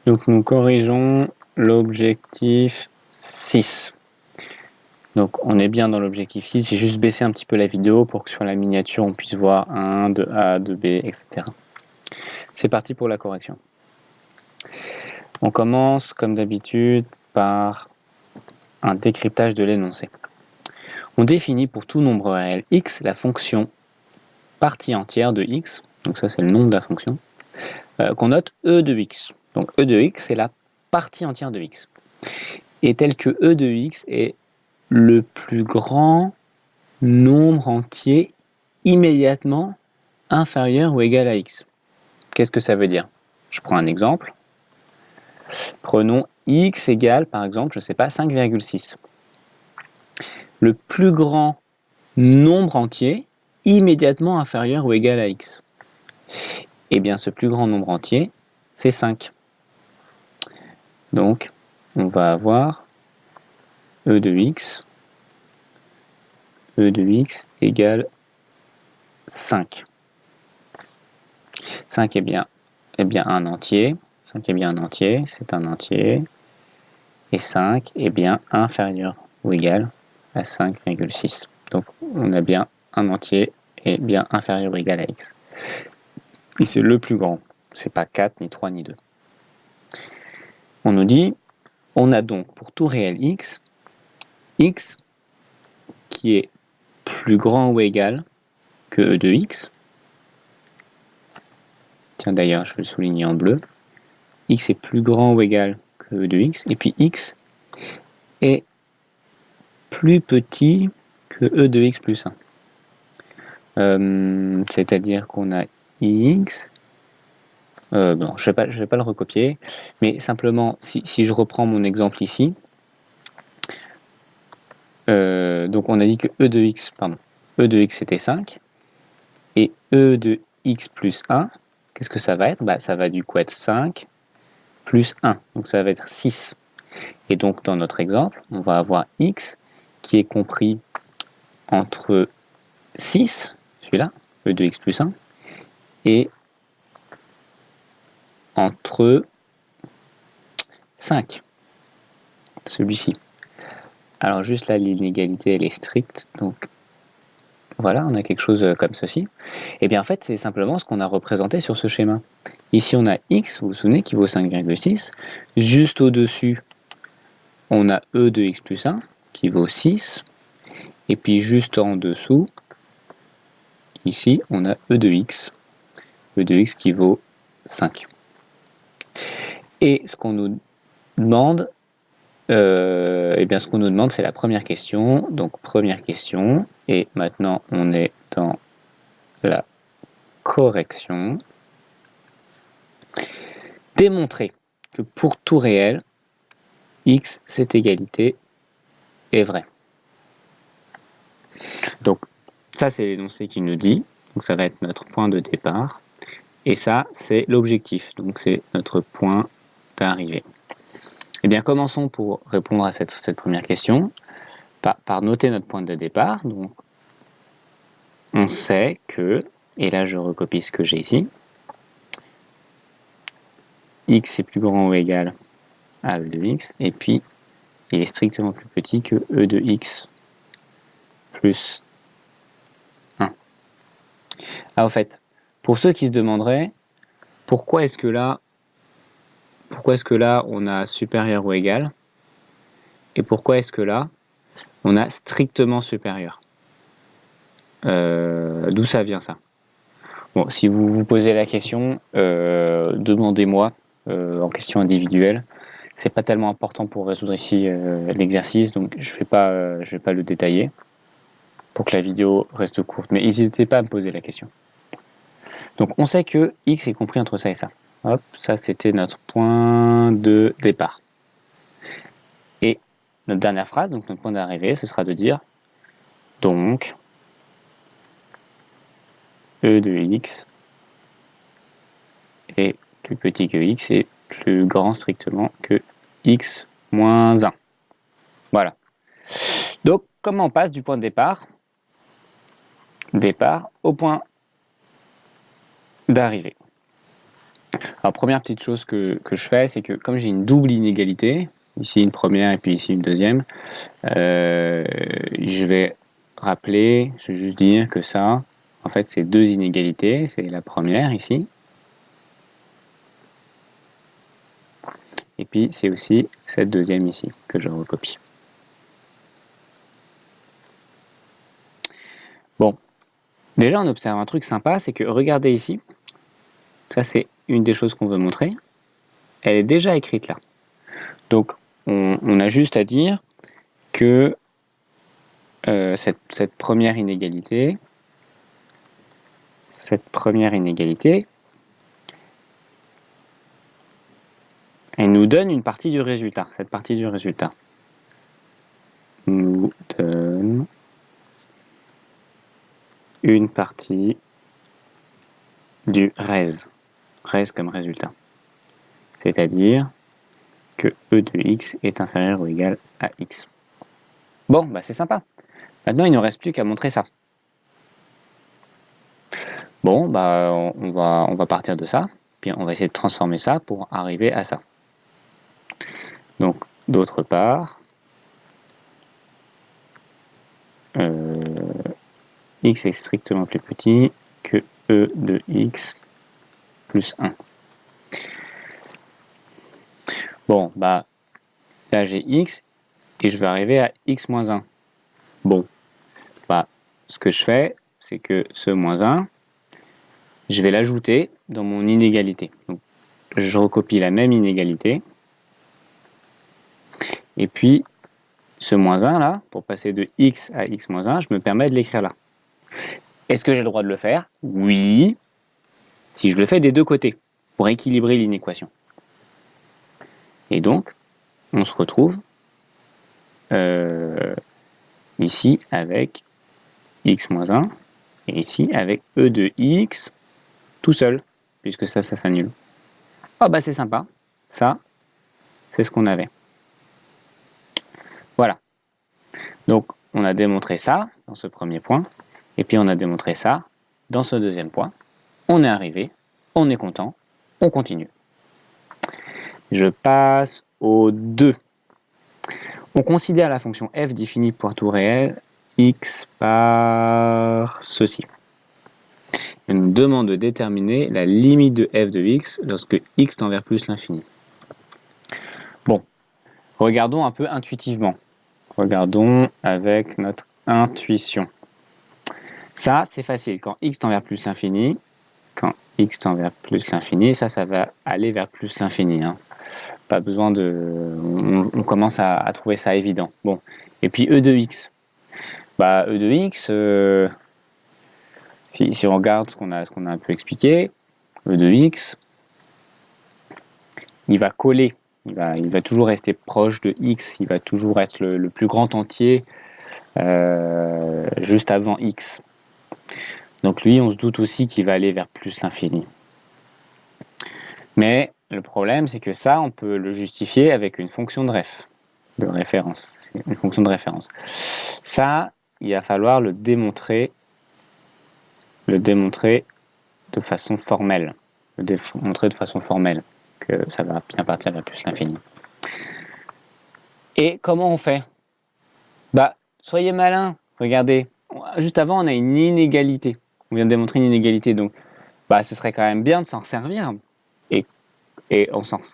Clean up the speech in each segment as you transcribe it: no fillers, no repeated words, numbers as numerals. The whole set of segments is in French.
Donc nous corrigeons l'objectif 6. Donc on est bien dans l'objectif 6, j'ai juste baissé un petit peu la vidéo pour que sur la miniature on puisse voir 1, 2A, 2B, etc. C'est parti pour la correction. On commence comme d'habitude par un décryptage de l'énoncé. On définit pour tout nombre réel x la fonction partie entière de x, donc ça c'est le nom de la fonction, qu'on note e de x. Donc e de x c'est la partie entière de x. Et tel que e de x est le plus grand nombre entier immédiatement inférieur ou égal à x. Qu'est-ce que ça veut dire? Je prends un exemple. Prenons x égale, par exemple, je ne sais pas, 5,6. Le plus grand nombre entier immédiatement inférieur ou égal à x. Eh bien, ce plus grand nombre entier, c'est 5. Donc, on va avoir e de x égale 5. 5 est bien un entier. 5 est bien un entier, c'est un entier. Et 5 est bien inférieur ou égal à 5,6. Donc on a bien un entier et bien inférieur ou égal à x. Et c'est le plus grand. C'est pas 4, ni 3, ni 2. On nous dit, on a donc pour tout réel x qui est plus grand ou égal que e de x. Tiens d'ailleurs, je vais le souligner en bleu. X est plus grand ou égal que e de x. Et puis x est plus petit que e de x plus 1. C'est-à-dire qu'on a x. Bon, je vais pas le recopier, mais simplement, si je reprends mon exemple ici, donc on a dit que e de x c'était 5, et e de x plus 1, qu'est-ce que ça va être? Ça va du coup être 5 plus 1, donc ça va être 6. Et donc dans notre exemple, on va avoir x qui est compris entre 6, celui-là, e de x plus 1, et entre 5, celui-ci. Alors juste là, l'inégalité, elle est stricte, donc voilà, on a quelque chose comme ceci. Et bien en fait, c'est simplement ce qu'on a représenté sur ce schéma. Ici, on a x, vous vous souvenez, qui vaut 5,6. Juste au-dessus, on a e de x plus 1, qui vaut 6. Et puis juste en dessous, ici, on a e de x qui vaut 5. Et ce qu'on nous demande, c'est la première question. Donc première question, et maintenant on est dans la correction. Démontrer que pour tout réel, x cette égalité est vrai. Donc ça c'est l'énoncé qui nous dit, donc ça va être notre point de départ, et ça c'est l'objectif, donc c'est notre point d'arrivée. Eh bien commençons pour répondre à cette première question par noter notre point de départ. Donc on sait que, et là je recopie ce que j'ai ici, x est plus grand ou égal à e de x, et puis il est strictement plus petit que e de x plus 1. Ah, au fait, pour ceux qui se demanderaient, pourquoi est-ce que là on a supérieur ou égal, et pourquoi est-ce que là on a strictement supérieur? D'où ça vient ça? Bon, si vous vous posez la question, demandez-moi en question individuelle. C'est pas tellement important pour résoudre ici l'exercice, donc je vais pas le détailler pour que la vidéo reste courte. Mais n'hésitez pas à me poser la question. Donc on sait que x est compris entre ça et ça. Hop, ça c'était notre point de départ. Et notre dernière phrase, donc notre point d'arrivée, ce sera de dire donc e de x est plus petit que x et plus grand strictement que x moins 1. Voilà. Donc comment on passe du point de départ au point d'arrivée? Alors, première petite chose que je fais, c'est que comme j'ai une double inégalité, ici une première et puis ici une deuxième, je vais rappeler, je vais juste dire que ça, en fait, c'est deux inégalités. C'est la première ici. Et puis, c'est aussi cette deuxième ici que je recopie. Bon, déjà, on observe un truc sympa, c'est que regardez ici. Ça, c'est une des choses qu'on veut montrer. Elle est déjà écrite là. Donc, on a juste à dire que cette première inégalité, elle nous donne une partie du résultat. Cette partie du résultat nous donne une partie du res. Res comme résultat. C'est-à-dire que e de x est inférieur ou égal à x. Bon, bah c'est sympa. Maintenant, il ne nous reste plus qu'à montrer ça. Bon, bah on va partir de ça, puis on va essayer de transformer ça pour arriver à ça. Donc, d'autre part, x est strictement plus petit que e de x plus 1. Bon, bah là j'ai x et je vais arriver à x moins 1. Bon, bah ce que je fais, c'est que ce moins 1, je vais l'ajouter dans mon inégalité. Donc, je recopie la même inégalité. Et puis, ce moins 1 là, pour passer de x à x moins 1, je me permets de l'écrire là. Est-ce que j'ai le droit de le faire? Oui, si je le fais des deux côtés, pour équilibrer l'inéquation. Et donc, on se retrouve ici avec x moins 1, et ici avec e de x tout seul, puisque ça s'annule. Ah bah c'est sympa, ça, c'est ce qu'on avait. Voilà. Donc, on a démontré ça dans ce premier point, et puis on a démontré ça dans ce deuxième point. On est arrivé, on est content, on continue. Je passe au 2. On considère la fonction f définie pour tout réel x par ceci. Elle nous demande de déterminer la limite de f de x lorsque x tend vers plus l'infini. Bon, regardons un peu intuitivement. Regardons avec notre intuition. Ça, c'est facile. Quand x tend vers plus l'infini, ça va aller vers plus l'infini. Hein. Pas besoin de... On commence à trouver ça évident. Bon. Et puis e de x. Bah, e de x, si on regarde ce qu'on a un peu expliqué, e de x, il va coller. Il va toujours rester proche de x. Il va toujours être le plus grand entier juste avant x. Donc lui, on se doute aussi qu'il va aller vers plus l'infini. Mais le problème, c'est que ça, on peut le justifier avec une fonction de référence. C'est une fonction de référence. Ça, il va falloir le démontrer de façon formelle. Que ça va bien partir vers plus l'infini. Et comment on fait? Bah, soyez malin. Regardez, juste avant, on a une inégalité. On vient de démontrer une inégalité, donc bah, ce serait quand même bien de s'en servir. Et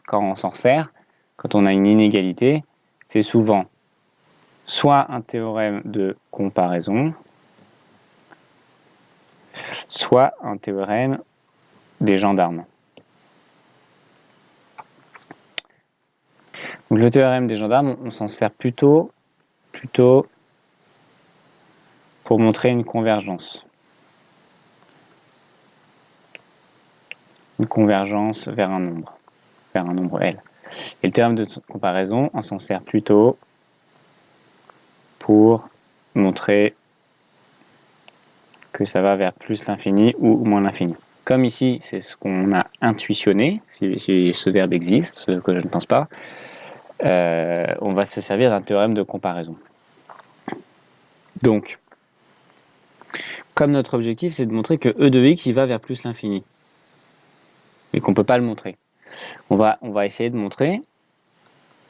quand on s'en sert, quand on a une inégalité, c'est souvent soit un théorème de comparaison, soit un théorème des gendarmes. Donc le théorème des gendarmes, on s'en sert plutôt pour montrer une convergence. Une convergence vers un nombre L. Et le théorème de comparaison, on s'en sert plutôt pour montrer que ça va vers plus l'infini ou moins l'infini. Comme ici, c'est ce qu'on a intuitionné, si ce verbe existe, ce que je ne pense pas, on va se servir d'un théorème de comparaison. Donc, comme notre objectif, c'est de montrer que e de x, il va vers plus l'infini. et qu'on ne peut pas le montrer. On va essayer de montrer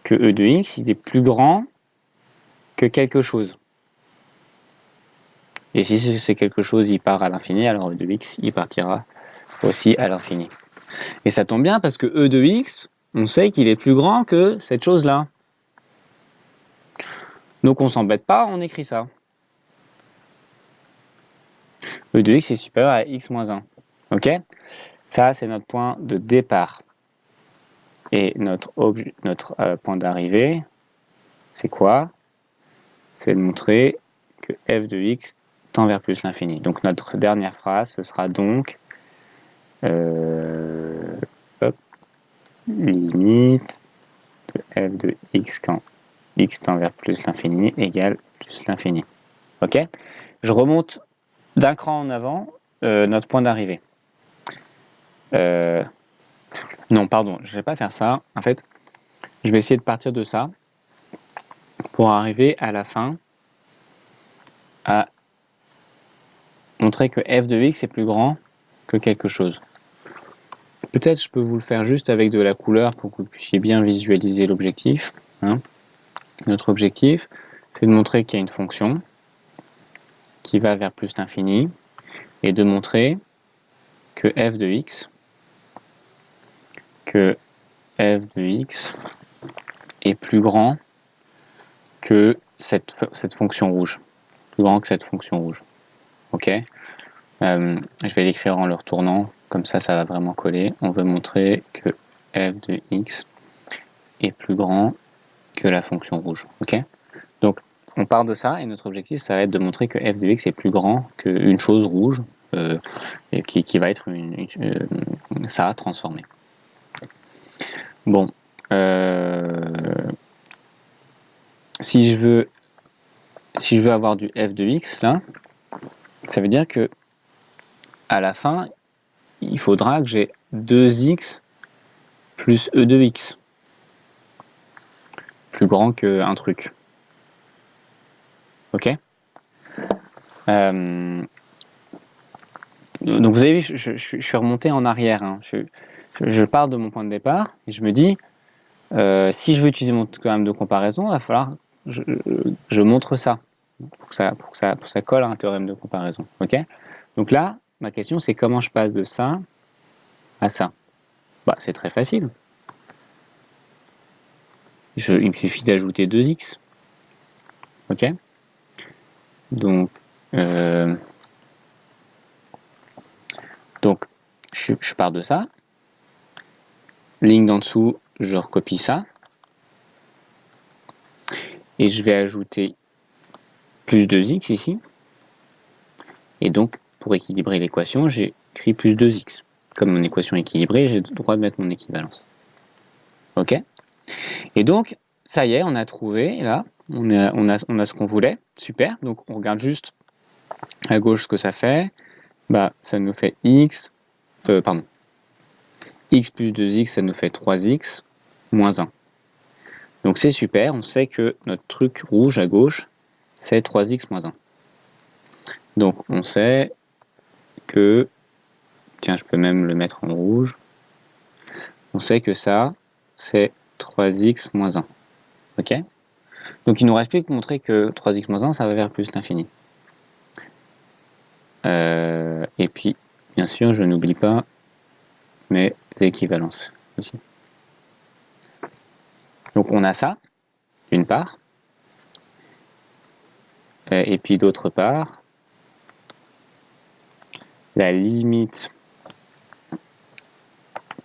que E de x il est plus grand que quelque chose. Et si c'est quelque chose il part à l'infini, alors E de x il partira aussi à l'infini. Et ça tombe bien parce que E de x, on sait qu'il est plus grand que cette chose-là. Donc on s'embête pas, on écrit ça. E de x est supérieur à x moins 1. Ok? Ça, c'est notre point de départ. Et notre point d'arrivée, c'est quoi? C'est de montrer que f de x tend vers plus l'infini. Donc notre dernière phrase, ce sera donc limite de f de x quand x tend vers plus l'infini égale plus l'infini. Ok? Je remonte d'un cran en avant notre point d'arrivée. Non, pardon, je ne vais pas faire ça. En fait, je vais essayer de partir de ça pour arriver à la fin à montrer que f de x est plus grand que quelque chose. Peut-être je peux vous le faire juste avec de la couleur pour que vous puissiez bien visualiser l'objectif. Hein. Notre objectif, c'est de montrer qu'il y a une fonction qui va vers plus l'infini et de montrer que f de x est plus grand que cette fonction rouge. Plus grand que cette fonction rouge. Ok? Je vais l'écrire en le retournant, comme ça va vraiment coller. On veut montrer que f de x est plus grand que la fonction rouge. Ok? Donc on part de ça et notre objectif ça va être de montrer que f de x est plus grand qu'une chose rouge qui va être ça transformé. Bon, si je veux avoir du f de x là, ça veut dire que à la fin il faudra que j'ai 2x plus e de x plus grand qu'un truc. Ok? Donc vous avez vu, je suis remonté en arrière. Hein. Je pars de mon point de départ et je me dis, si je veux utiliser mon théorème de comparaison, il va falloir que je montre ça pour que ça colle à un théorème de comparaison. Ok? Donc là, ma question c'est comment je passe de ça à ça. Bah, c'est très facile. Il me suffit d'ajouter 2x. Ok? Donc, je pars de ça. Ligne d'en dessous, je recopie ça. Et je vais ajouter plus 2x ici. Et donc, pour équilibrer l'équation, j'ai écrit plus 2x. Comme mon équation est équilibrée, j'ai le droit de mettre mon équivalence. Ok? Et donc, ça y est, on a trouvé, là, on a ce qu'on voulait. Super. Donc, on regarde juste à gauche ce que ça fait. Bah, ça nous fait x plus 2x, ça nous fait 3x moins 1. Donc, c'est super. On sait que notre truc rouge à gauche, c'est 3x moins 1. Donc, on sait que... Tiens, je peux même le mettre en rouge. On sait que ça, c'est 3x moins 1. Ok? Donc il nous reste plus qu'à montrer que 3x moins 1, ça va vers plus l'infini. Et puis, bien sûr, je n'oublie pas mes équivalences ici. Donc on a ça, d'une part. Et puis d'autre part, la limite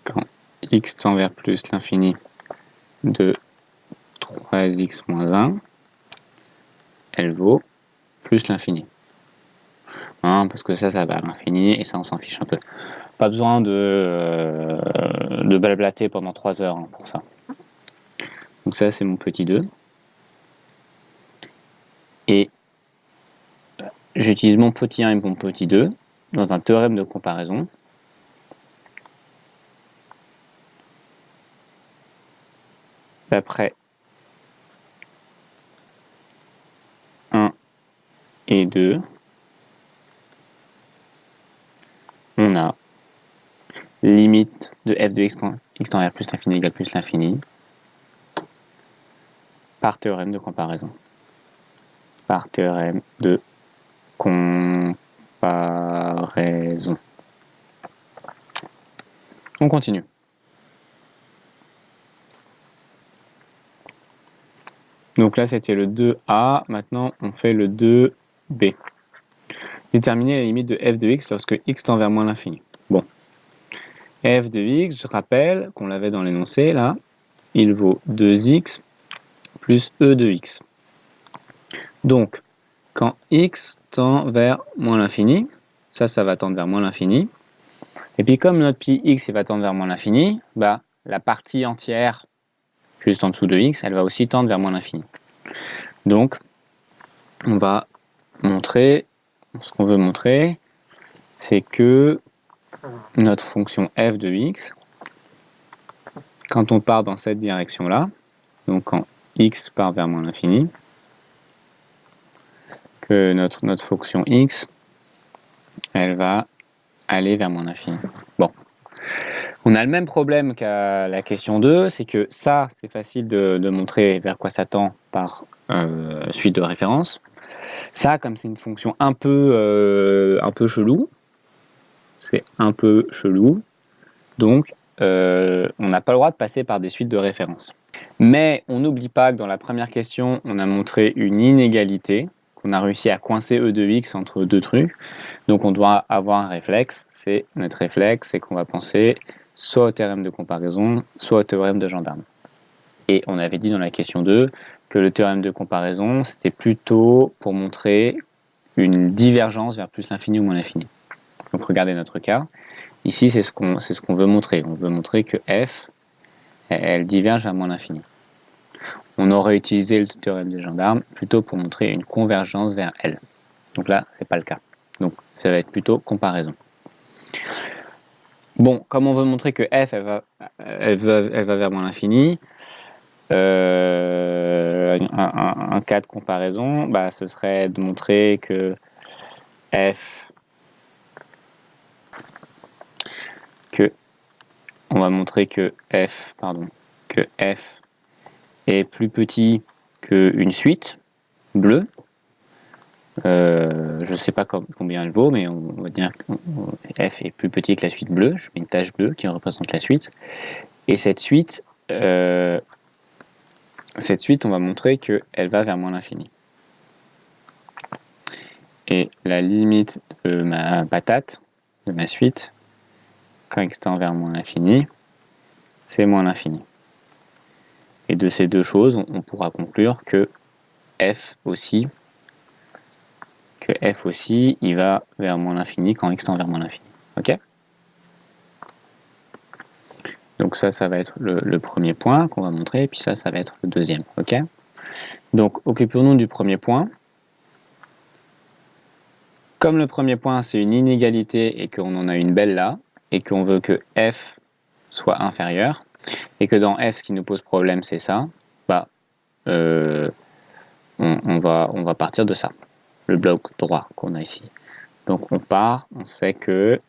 quand x tend vers plus l'infini de 3x moins 1, elle vaut plus l'infini. Hein, parce que ça va à l'infini et ça, on s'en fiche un peu. Pas besoin de blablater pendant 3 heures pour ça. Donc ça, c'est mon petit 2. Et j'utilise mon petit 1 et mon petit 2 dans un théorème de comparaison. D'après 1 et 2, on a limite de f de x quand x tend vers plus l'infini égale plus l'infini par théorème de comparaison. Par théorème de comparaison. On continue. Donc là, c'était le 2a. Maintenant, on fait le 2b. Déterminer la limite de f de x lorsque x tend vers moins l'infini. Bon. F de x, je rappelle qu'on l'avait dans l'énoncé, là, il vaut 2x plus e de x. Donc, quand x tend vers moins l'infini, ça va tendre vers moins l'infini. Et puis comme notre petit x va tendre vers moins l'infini, bah, la partie entière juste en dessous de x, elle va aussi tendre vers moins l'infini. Donc, on va montrer, ce qu'on veut montrer, c'est que notre fonction f de x, quand on part dans cette direction-là, donc quand x part vers moins l'infini, que notre fonction x, elle va aller vers moins l'infini. Bon. On a le même problème qu'à la question 2, c'est que ça, c'est facile de montrer vers quoi ça tend par suite de référence. Ça, comme c'est une fonction un peu chelou, c'est un peu chelou, donc on n'a pas le droit de passer par des suites de références. Mais on n'oublie pas que dans la première question, on a montré une inégalité, qu'on a réussi à coincer e de x entre deux trucs, donc on doit avoir un réflexe, notre réflexe, c'est qu'on va penser soit au théorème de comparaison, soit au théorème de gendarme. Et on avait dit dans la question 2 que le théorème de comparaison, c'était plutôt pour montrer une divergence vers plus l'infini ou moins l'infini. Donc regardez notre cas. Ici, c'est ce qu'on veut montrer. On veut montrer que f, elle diverge vers moins l'infini. On aurait utilisé le théorème de gendarme plutôt pour montrer une convergence vers L. Donc là, c'est pas le cas. Donc ça va être plutôt comparaison. Bon, comme on veut montrer que f, elle va vers moins l'infini, un cas de comparaison, bah, ce serait de montrer que on va montrer que f est plus petit qu'une suite bleue. Je ne sais pas combien elle vaut, mais on va dire que f est plus petit que la suite bleue. Je mets une tache bleue qui représente la suite. Et cette suite, on va montrer qu'elle va vers moins l'infini. Et la limite de ma patate, de ma suite, quand x tend vers moins l'infini, c'est moins l'infini. Et de ces deux choses, on pourra conclure que f aussi, il va vers moins l'infini quand x tend vers moins l'infini. Ok ? Donc ça va être le premier point qu'on va montrer, et puis ça va être le deuxième. Ok ? Donc occupons-nous du premier point. Comme le premier point, c'est une inégalité et qu'on en a une belle là, et qu'on veut que f soit inférieur, et que dans f, ce qui nous pose problème, c'est ça, bah, on va partir de ça, le bloc droit qu'on a ici. Donc on part, on sait que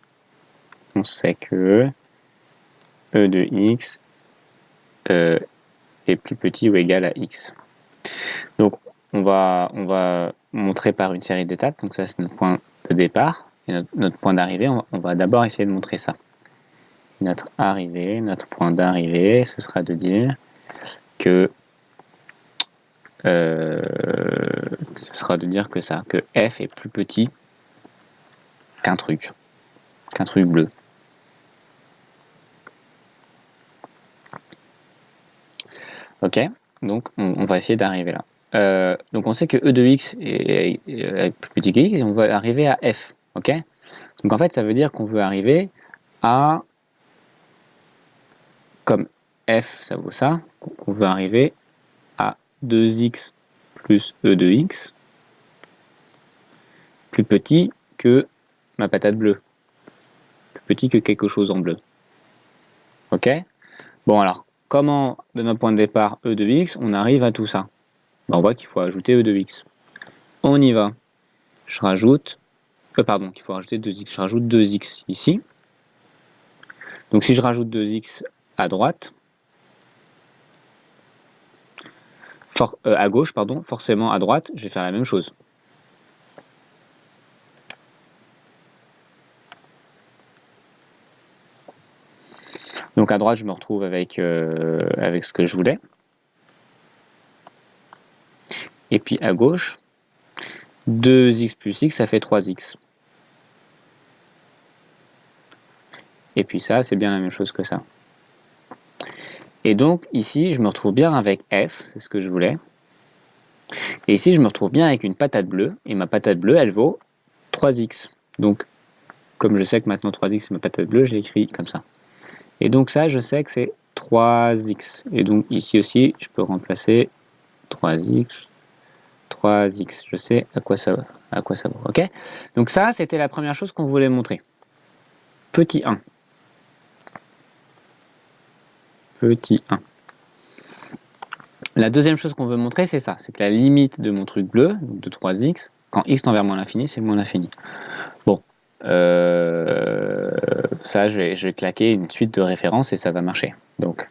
e de x est plus petit ou égal à x. Donc on va montrer par une série d'étapes, donc ça c'est notre point de départ, et notre point d'arrivée, on va d'abord essayer de montrer ça. Notre point d'arrivée, ce sera de dire que que f est plus petit qu'un truc bleu. Ok, donc on va essayer d'arriver là. Donc on sait que e de x est plus petit que x et on va arriver à f. Ok, donc en fait ça veut dire qu'on veut arriver à, comme f ça vaut ça, on veut arriver à 2x plus e de x plus petit que ma patate bleue, plus petit que quelque chose en bleu. Ok, bon alors comment de notre point de départ e de x on arrive à tout ça? Ben, on voit qu'il faut ajouter e de x. On y va. Je rajoute, qu'il faut rajouter 2x. Je rajoute 2x ici. Donc si je rajoute 2x à droite, à gauche, pardon, forcément à droite, je vais faire la même chose. Donc à droite, je me retrouve avec ce que je voulais. Et puis à gauche, 2x plus x, ça fait 3x. Et puis ça, c'est bien la même chose que ça. Et donc ici, je me retrouve bien avec f, c'est ce que je voulais. Et ici, je me retrouve bien avec une patate bleue. Et ma patate bleue, elle vaut 3x. Donc, comme je sais que maintenant 3x c'est ma patate bleue, je l'écris comme ça. Et donc ça, je sais que c'est 3x. Et donc ici aussi, je peux remplacer 3x, 3x. Je sais à quoi ça vaut. Ok? Donc ça, c'était la première chose qu'on voulait montrer. Petit 1. Petit 1. La deuxième chose qu'on veut montrer, c'est ça. C'est que la limite de mon truc bleu, donc de 3x, quand x tend vers moins l'infini, c'est moins l'infini. Bon. Ça, je vais claquer une suite de références et ça va marcher. Donc,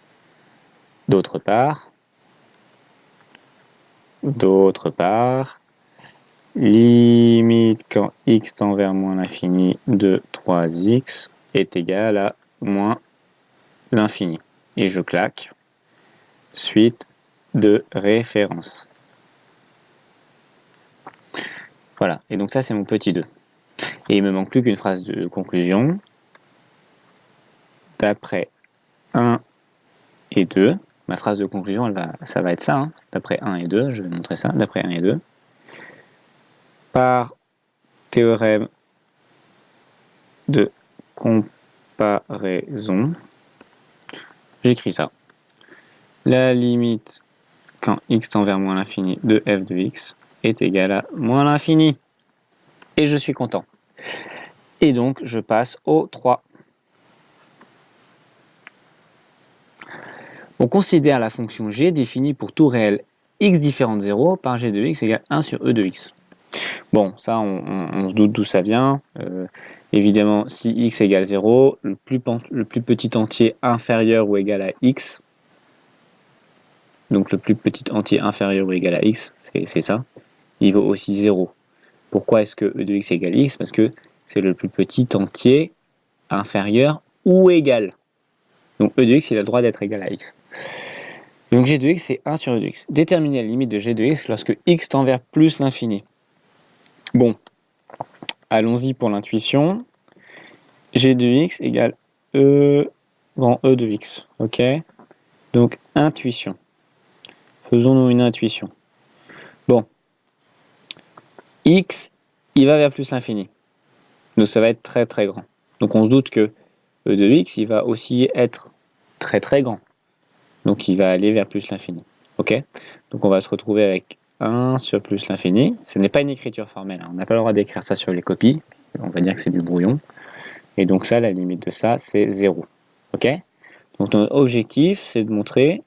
d'autre part, limite quand x tend vers moins l'infini de 3x est égal à moins l'infini. Et je claque suite de références. Voilà, et donc ça c'est mon petit 2. Et il me manque plus qu'une phrase de conclusion. D'après 1 et 2, ma phrase de conclusion, ça va être ça. Hein. D'après 1 et 2, je vais montrer ça. D'après 1 et 2, par théorème de comparaison, j'écris ça. La limite quand x tend vers moins l'infini de f de x est égale à moins l'infini. Et je suis content. Et donc, je passe au 3. On considère la fonction g définie pour tout réel x différent de 0 par g de x égale 1 sur e de x. Bon, ça, on se doute d'où ça vient. Évidemment, si x égale 0, le plus petit entier inférieur ou égal à x, donc le plus petit entier inférieur ou égal à x, c'est ça, il vaut aussi 0. Pourquoi est-ce que e de x égale x? Parce que c'est le plus petit entier inférieur ou égal. Donc e de x, il a le droit d'être égal à x. Donc g de x, c'est 1 sur e de x. Déterminer la limite de g de x lorsque x tend vers plus l'infini. Bon, allons-y pour l'intuition. G de x égale e grand E de x. Ok? Donc intuition. Faisons-nous une intuition. Bon. X, il va vers plus l'infini. Donc ça va être très très grand. Donc on se doute que E de x, il va aussi être très très grand. Donc il va aller vers plus l'infini. Ok? Donc on va se retrouver avec 1 sur plus l'infini. Ce n'est pas une écriture formelle. Hein. On n'a pas le droit d'écrire ça sur les copies. On va dire que c'est du brouillon. Et donc ça, la limite de ça, c'est 0. Ok? Donc notre objectif, c'est de montrer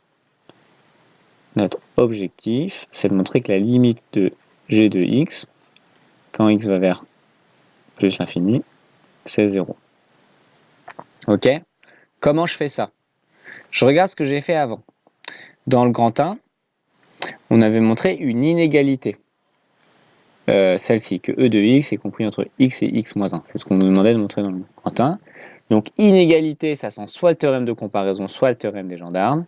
que la limite de g de x, quand x va vers plus l'infini, c'est 0. Ok? Comment je fais ça? Je regarde ce que j'ai fait avant. Dans le grand 1, on avait montré une inégalité. Celle-ci, que e de x est compris entre x et x moins 1. C'est ce qu'on nous demandait de montrer dans le grand 1. Donc inégalité, ça sent soit le théorème de comparaison, soit le théorème des gendarmes.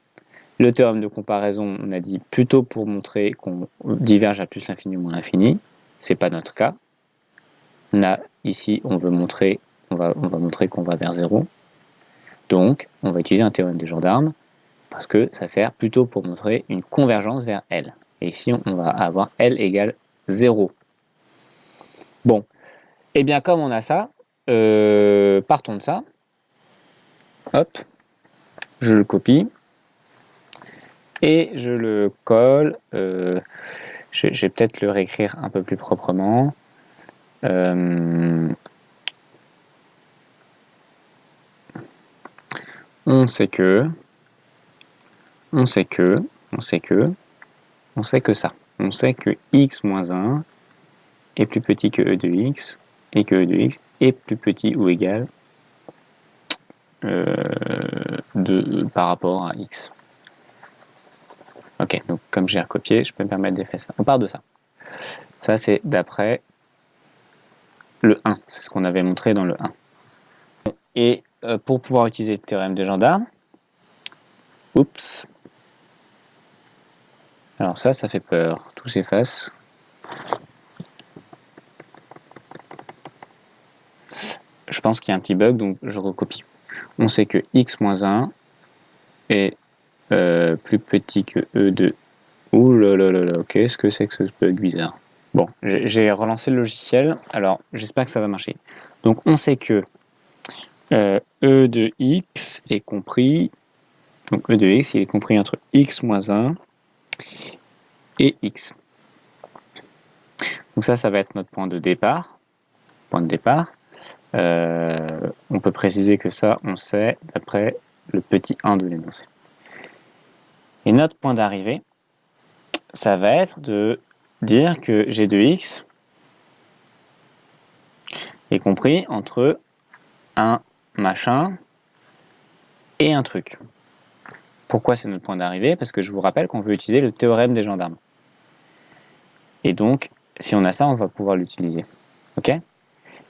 Le théorème de comparaison, on a dit plutôt pour montrer qu'on diverge à plus l'infini ou moins l'infini. C'est pas notre cas. Là, ici, on va montrer qu'on va vers 0. Donc, on va utiliser un théorème des gendarmes parce que ça sert plutôt pour montrer une convergence vers L. Et ici, on va avoir L égale 0. Bon, et bien comme on a ça, partons de ça. Hop, je le copie et je le colle. Je vais peut-être le réécrire un peu plus proprement. On sait que ça. On sait que x moins 1 est plus petit que e de x et que e de x est plus petit ou égal par rapport à x. Ok, donc comme j'ai recopié, je peux me permettre d'effacer ça. On part de ça. Ça, c'est d'après le 1. C'est ce qu'on avait montré dans le 1. Et pour pouvoir utiliser le théorème des gendarmes, oups. Alors ça fait peur. Tout s'efface. Je pense qu'il y a un petit bug, donc je recopie. On sait que x moins 1 est plus petit que e de... Ouh là là là là, qu'est-ce que c'est que ce bug bizarre? Bon, j'ai relancé le logiciel, alors j'espère que ça va marcher. Donc on sait que e de x est compris, donc e de x il est compris entre x moins 1 et x. Donc ça va être notre point de départ. Point de départ. On peut préciser que ça, on sait d'après le petit 1 de l'énoncé. Et notre point d'arrivée, ça va être de dire que g de x est compris entre un machin et un truc. Pourquoi c'est notre point d'arrivée? Parce que je vous rappelle qu'on veut utiliser le théorème des gendarmes. Et donc, si on a ça, on va pouvoir l'utiliser. Ok?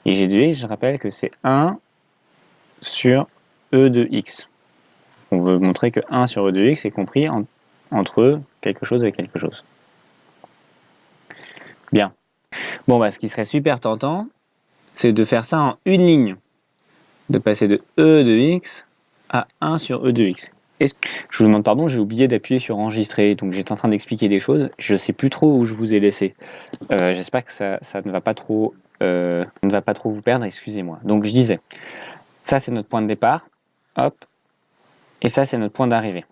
Et g de x, je rappelle que c'est 1 sur e de x. On veut montrer que 1 sur e de x est compris entre quelque chose et quelque chose. Bien. Bon, bah, ce qui serait super tentant, c'est de faire ça en une ligne. De passer de e de x à 1 sur e de x. Je vous demande pardon, j'ai oublié d'appuyer sur enregistrer, donc j'étais en train d'expliquer des choses, je ne sais plus trop où je vous ai laissé. J'espère que ça ne va pas trop vous perdre, excusez-moi. Donc je disais, ça c'est notre point de départ, hop, et ça c'est notre point d'arrivée.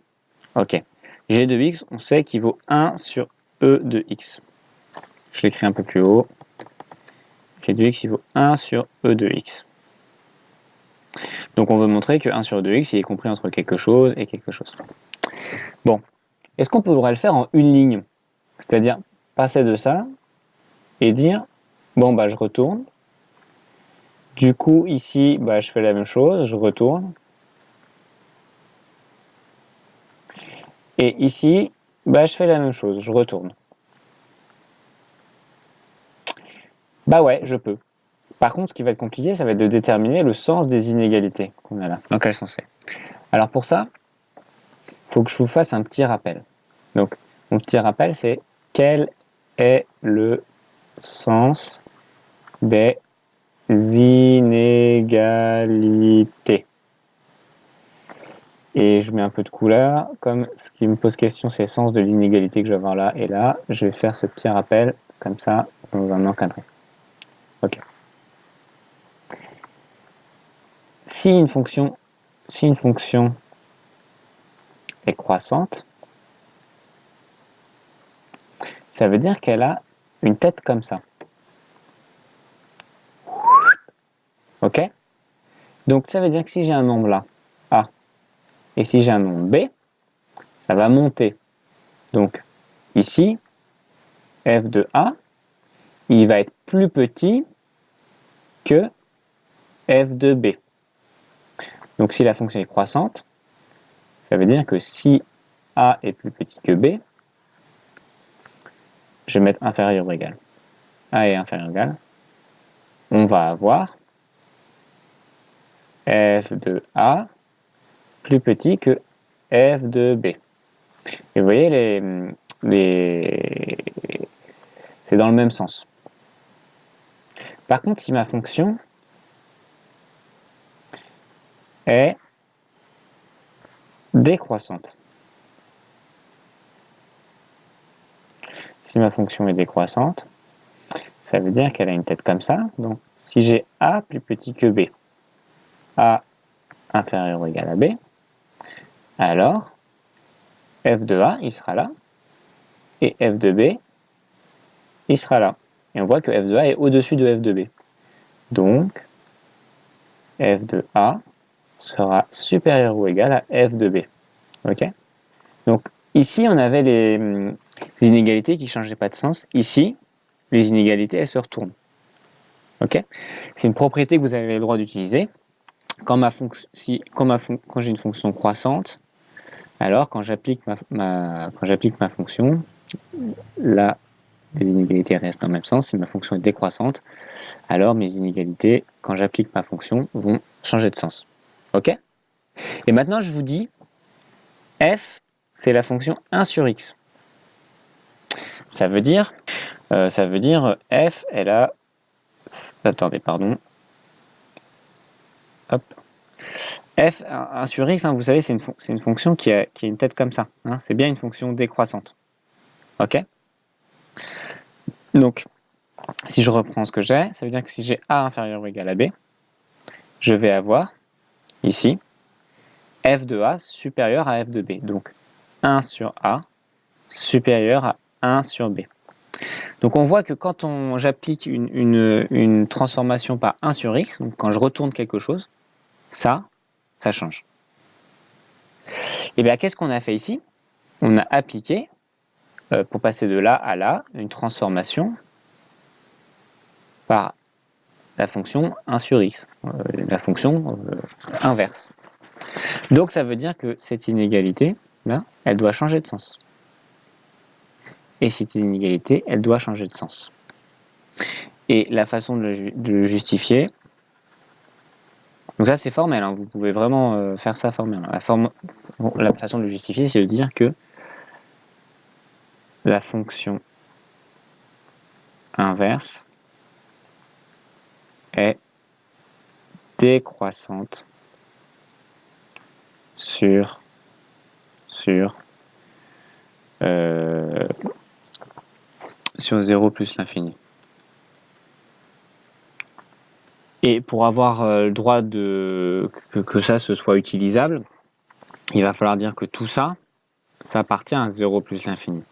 Ok, g de x, on sait qu'il vaut 1 sur e de x. Je l'écris un peu plus haut. G de x, il vaut 1 sur e de x. Donc on veut montrer que 1 sur e de x, il est compris entre quelque chose et quelque chose. Bon, est-ce qu'on pourrait le faire en une ligne? C'est-à-dire passer de ça et dire, bon bah je retourne. Du coup ici, bah, je fais la même chose, je retourne. Et ici, bah, je fais la même chose, je retourne. Bah ouais, je peux. Par contre, ce qui va être compliqué, ça va être de déterminer le sens des inégalités qu'on a là. Dans quel sens c'est? Alors pour ça, il faut que je vous fasse un petit rappel. Donc, mon petit rappel, c'est quel est le sens des inégalités? Et je mets un peu de couleur. Comme ce qui me pose question, c'est le sens de l'inégalité que je vais avoir là et là. Je vais faire ce petit rappel, comme ça, on va m'encadrer. Ok. Si une fonction est croissante, ça veut dire qu'elle a une tête comme ça. Ok? Donc ça veut dire que si j'ai un nombre là, A, et si j'ai un nombre B, ça va monter. Donc ici, f de A, il va être plus petit que f de B. Donc si la fonction est croissante, ça veut dire que si A est plus petit que B, je vais mettre inférieur ou égal. A est inférieur ou égal. On va avoir f de A plus petit que f de B. Et vous voyez, c'est dans le même sens. Par contre, si ma fonction est décroissante, si ma fonction est décroissante, ça veut dire qu'elle a une tête comme ça. Donc, si j'ai A plus petit que B, A inférieur ou égal à B, alors f de A, il sera là, et f de B, il sera là. Et on voit que f de A est au-dessus de f de B. Donc, f de A sera supérieur ou égal à f de B. Ok? Donc, ici, on avait les inégalités qui ne changeaient pas de sens. Ici, les inégalités, elles se retournent. Ok? C'est une propriété que vous avez le droit d'utiliser. quand j'ai une fonction croissante, alors quand j'applique ma fonction, là, les inégalités restent dans le même sens. Si ma fonction est décroissante, alors mes inégalités, quand j'applique ma fonction, vont changer de sens. Ok? Et maintenant, je vous dis, f, c'est la fonction 1 sur x. Ça veut dire f, elle a... Attendez, pardon. Hop. F, 1 sur x, vous savez, c'est une fonction qui a une tête comme ça. C'est bien une fonction décroissante. Ok? Donc, si je reprends ce que j'ai, ça veut dire que si j'ai a inférieur ou égal à b, je vais avoir, ici, f de a supérieur à f de b. Donc, 1 sur a supérieur à 1 sur b. Donc on voit que quand j'applique une transformation par 1 sur x, donc quand je retourne quelque chose, ça change. Et bien qu'est-ce qu'on a fait ici? On a appliqué, pour passer de là à là, une transformation par la fonction 1 sur x, la fonction inverse. Donc ça veut dire que cette inégalité, là, elle doit changer de sens. Et cette inégalité, elle doit changer de sens. Et la façon de le justifier, donc ça c'est formel, vous pouvez vraiment faire ça formel. La façon de le justifier, c'est de dire que la fonction inverse est décroissante sur 0 plus l'infini. Et pour avoir le droit que ça se soit utilisable, il va falloir dire que tout ça, ça appartient à 0 plus l'infini.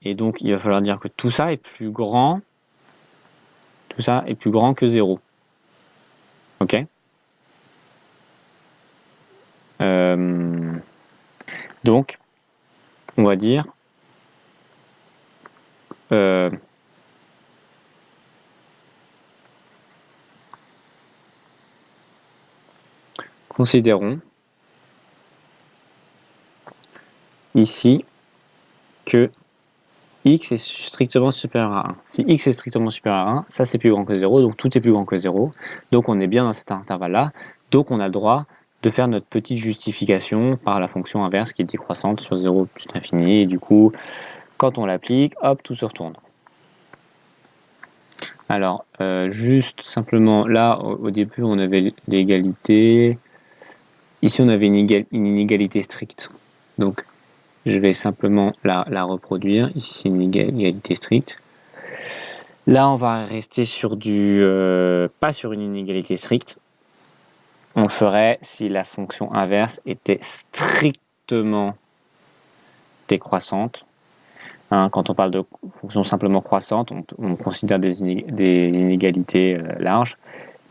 Et donc, il va falloir dire que tout ça est plus grand que 0. Ok? Donc, on va dire considérons ici que x est strictement supérieur à 1. Si x est strictement supérieur à 1, ça c'est plus grand que 0, donc tout est plus grand que 0. Donc on est bien dans cet intervalle-là. Donc on a le droit de faire notre petite justification par la fonction inverse qui est décroissante sur 0 plus l'infini. Et du coup, quand on l'applique, hop, tout se retourne. Alors, juste simplement, là, au début, on avait l'égalité. Ici, on avait une inégalité stricte. Donc, je vais simplement la reproduire. Ici, c'est une égalité stricte. Là, on va rester sur pas sur une inégalité stricte. On le ferait si la fonction inverse était strictement décroissante. Quand on parle de fonction simplement croissante, on considère des inégalités larges.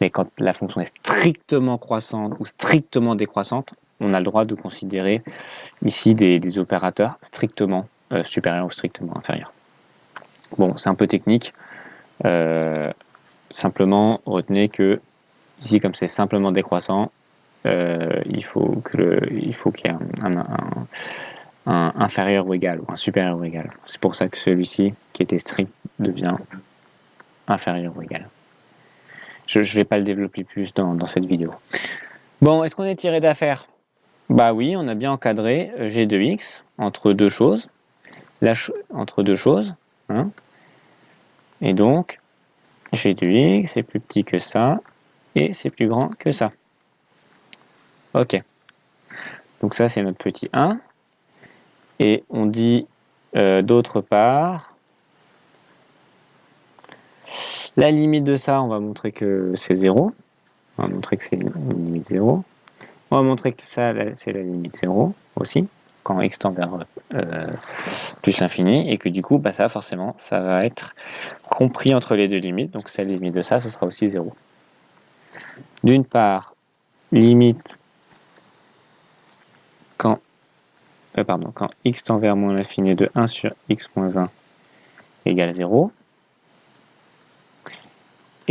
Mais quand la fonction est strictement croissante ou strictement décroissante, on a le droit de considérer ici des opérateurs strictement supérieurs ou strictement inférieurs. Bon, c'est un peu technique. Simplement, retenez que ici, comme c'est simplement décroissant, il faut qu'il y ait un inférieur ou égal, ou un supérieur ou égal. C'est pour ça que celui-ci, qui était strict, devient inférieur ou égal. Je ne vais pas le développer plus dans cette vidéo. Bon, est-ce qu'on est tiré d'affaire? Bah oui, on a bien encadré g de x entre deux choses. Et donc, g de x est plus petit que ça, et c'est plus grand que ça. Ok. Donc ça, c'est notre petit 1. Et on dit d'autre part, la limite de ça, on va montrer que c'est 0. On va montrer que c'est une limite 0. On va montrer que ça, c'est la limite 0 aussi, quand x tend vers plus l'infini, et que du coup, ça forcément, ça va être compris entre les deux limites. Donc la limite de ça, ce sera aussi 0. D'une part, limite quand x tend vers moins l'infini de 1 sur x moins 1 égale 0.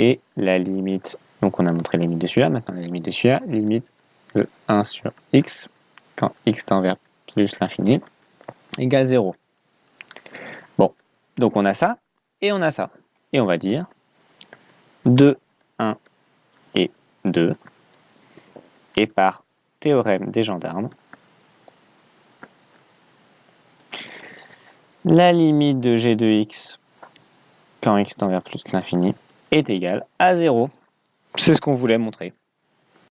Et la limite, donc on a montré la limite de celui-là, maintenant la limite de celui-là, limite de 1 sur x, quand x tend vers plus l'infini, égale 0. Bon, donc on a ça, et on a ça. Et on va dire 2, 1 et 2, et par théorème des gendarmes, la limite de g de x quand x tend vers plus l'infini est égale à 0. C'est ce qu'on voulait montrer.